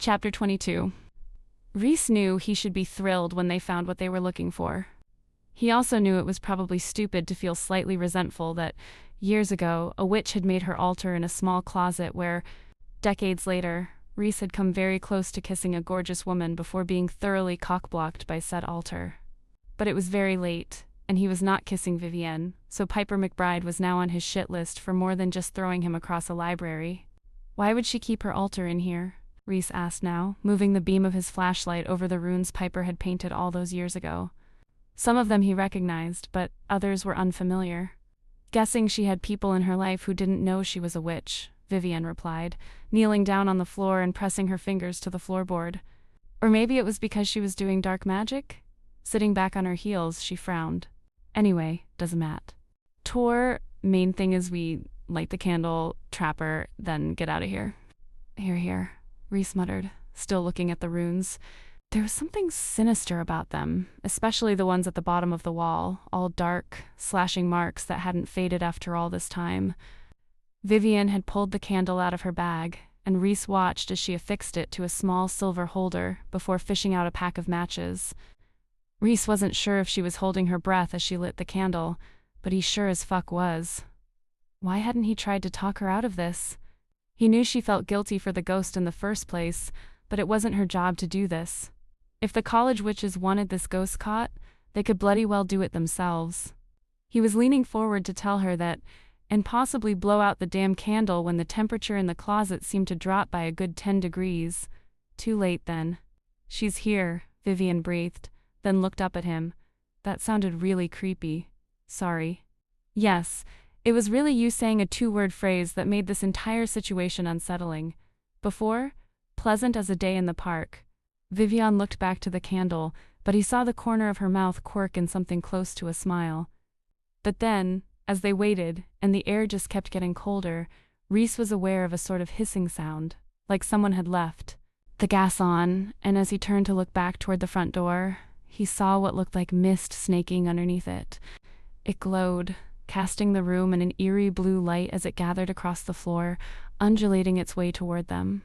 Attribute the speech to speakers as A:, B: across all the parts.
A: Chapter 22. Rhys knew he should be thrilled when they found what they were looking for. He also knew it was probably stupid to feel slightly resentful that, years ago, a witch had made her altar in a small closet where, decades later, Rhys had come very close to kissing a gorgeous woman before being thoroughly cock-blocked by said altar. But it was very late, and he was not kissing Vivienne, so Piper McBride was now on his shit list for more than just throwing him across a library. Why would she keep her altar in here? Rhys asked now, moving the beam of his flashlight over the runes Piper had painted all those years ago. Some of them he recognized, but others were unfamiliar. Guessing she had people in her life who didn't know she was a witch, Vivienne replied, kneeling down on the floor and pressing her fingers to the floorboard. Or maybe it was because she was doing dark magic? Sitting back on her heels, she frowned. Anyway, doesn't matter. Tor, main thing is we light the candle, trap her, then get out of here. Here, Rhys muttered, still looking at the runes. There was something sinister about them, especially the ones at the bottom of the wall, all dark, slashing marks that hadn't faded after all this time. Vivienne had pulled the candle out of her bag, and Rhys watched as she affixed it to a small silver holder before fishing out a pack of matches. Rhys wasn't sure if she was holding her breath as she lit the candle, but he sure as fuck was. Why hadn't he tried to talk her out of this? He knew she felt guilty for the ghost in the first place, but it wasn't her job to do this. If the college witches wanted this ghost caught, they could bloody well do it themselves. He was leaning forward to tell her that, and possibly blow out the damn candle when the temperature in the closet seemed to drop by a good 10 degrees. Too late then. She's here, Vivienne breathed, then looked up at him. That sounded really creepy. Sorry. Yes, it was really you saying a two-word phrase that made this entire situation unsettling. Before, pleasant as a day in the park. Vivienne looked back to the candle, but he saw the corner of her mouth quirk in something close to a smile. But then, as they waited, and the air just kept getting colder, Rhys was aware of a sort of hissing sound, like someone had left the gas on, and as he turned to look back toward the front door, he saw what looked like mist snaking underneath it. It glowed, casting the room in an eerie blue light as it gathered across the floor, undulating its way toward them.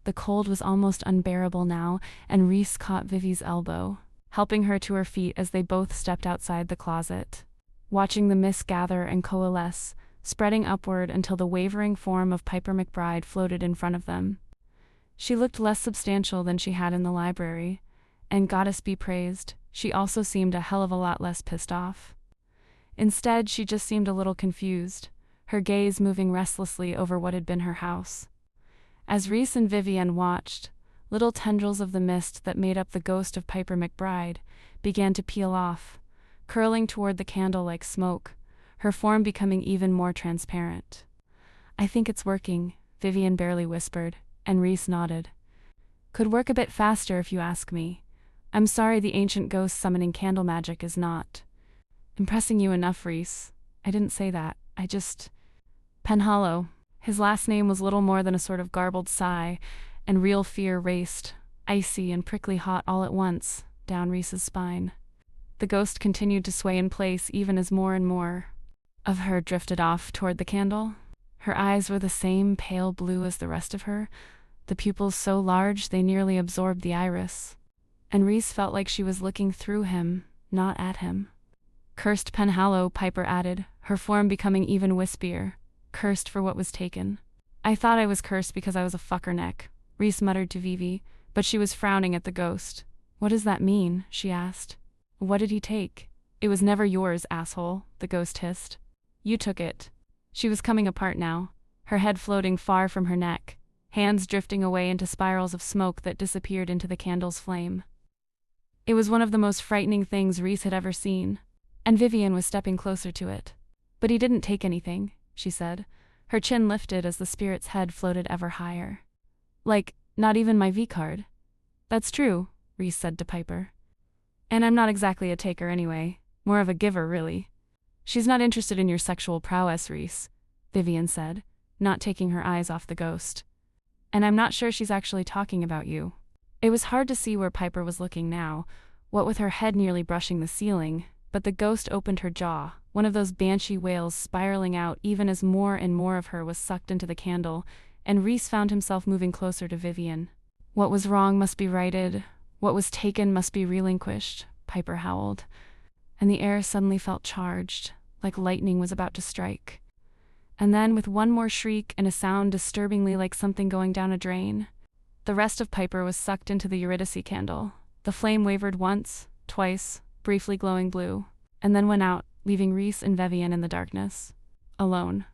A: The cold was almost unbearable now, and Rhys caught Vivi's elbow, helping her to her feet as they both stepped outside the closet. Watching the mist gather and coalesce, spreading upward until the wavering form of Piper McBride floated in front of them. She looked less substantial than she had in the library, and goddess be praised, she also seemed a hell of a lot less pissed off. Instead, she just seemed a little confused, her gaze moving restlessly over what had been her house. As Rhys and Vivienne watched, little tendrils of the mist that made up the ghost of Piper McBride began to peel off, curling toward the candle like smoke, her form becoming even more transparent. I think it's working, Vivienne barely whispered, and Rhys nodded. Could work a bit faster if you ask me. I'm sorry the ancient ghost summoning candle magic is not impressing you enough, Rhys. I didn't say that, I just... Penhallow. His last name was little more than a sort of garbled sigh, and real fear raced, icy and prickly hot all at once, down Rhys's spine. The ghost continued to sway in place even as more and more of her drifted off toward the candle. Her eyes were the same pale blue as the rest of her, the pupils so large they nearly absorbed the iris. And Rhys felt like she was looking through him, not at him. Cursed Penhallow, Piper added, her form becoming even wispier. Cursed for what was taken. I thought I was cursed because I was a fuckerneck, Rhys muttered to Vivi, but she was frowning at the ghost. What does that mean? She asked. What did he take? It was never yours, asshole, the ghost hissed. You took it. She was coming apart now, her head floating far from her neck, hands drifting away into spirals of smoke that disappeared into the candle's flame. It was one of the most frightening things Rhys had ever seen, and Vivienne was stepping closer to it. But he didn't take anything, she said, her chin lifted as the spirit's head floated ever higher. Like, not even my V-card. That's true, Rhys said to Piper. And I'm not exactly a taker anyway, more of a giver, really. She's not interested in your sexual prowess, Rhys, Vivienne said, not taking her eyes off the ghost. And I'm not sure she's actually talking about you. It was hard to see where Piper was looking now, what with her head nearly brushing the ceiling, but the ghost opened her jaw, one of those banshee wails spiraling out even as more and more of her was sucked into the candle, and Rhys found himself moving closer to Vivienne. What was wrong must be righted. What was taken must be relinquished, Piper howled. And the air suddenly felt charged, like lightning was about to strike. And then, with one more shriek and a sound disturbingly like something going down a drain, the rest of Piper was sucked into the Eurydice candle. The flame wavered once, twice, briefly glowing blue, and then went out, leaving Rhys and Vivian in the darkness. Alone.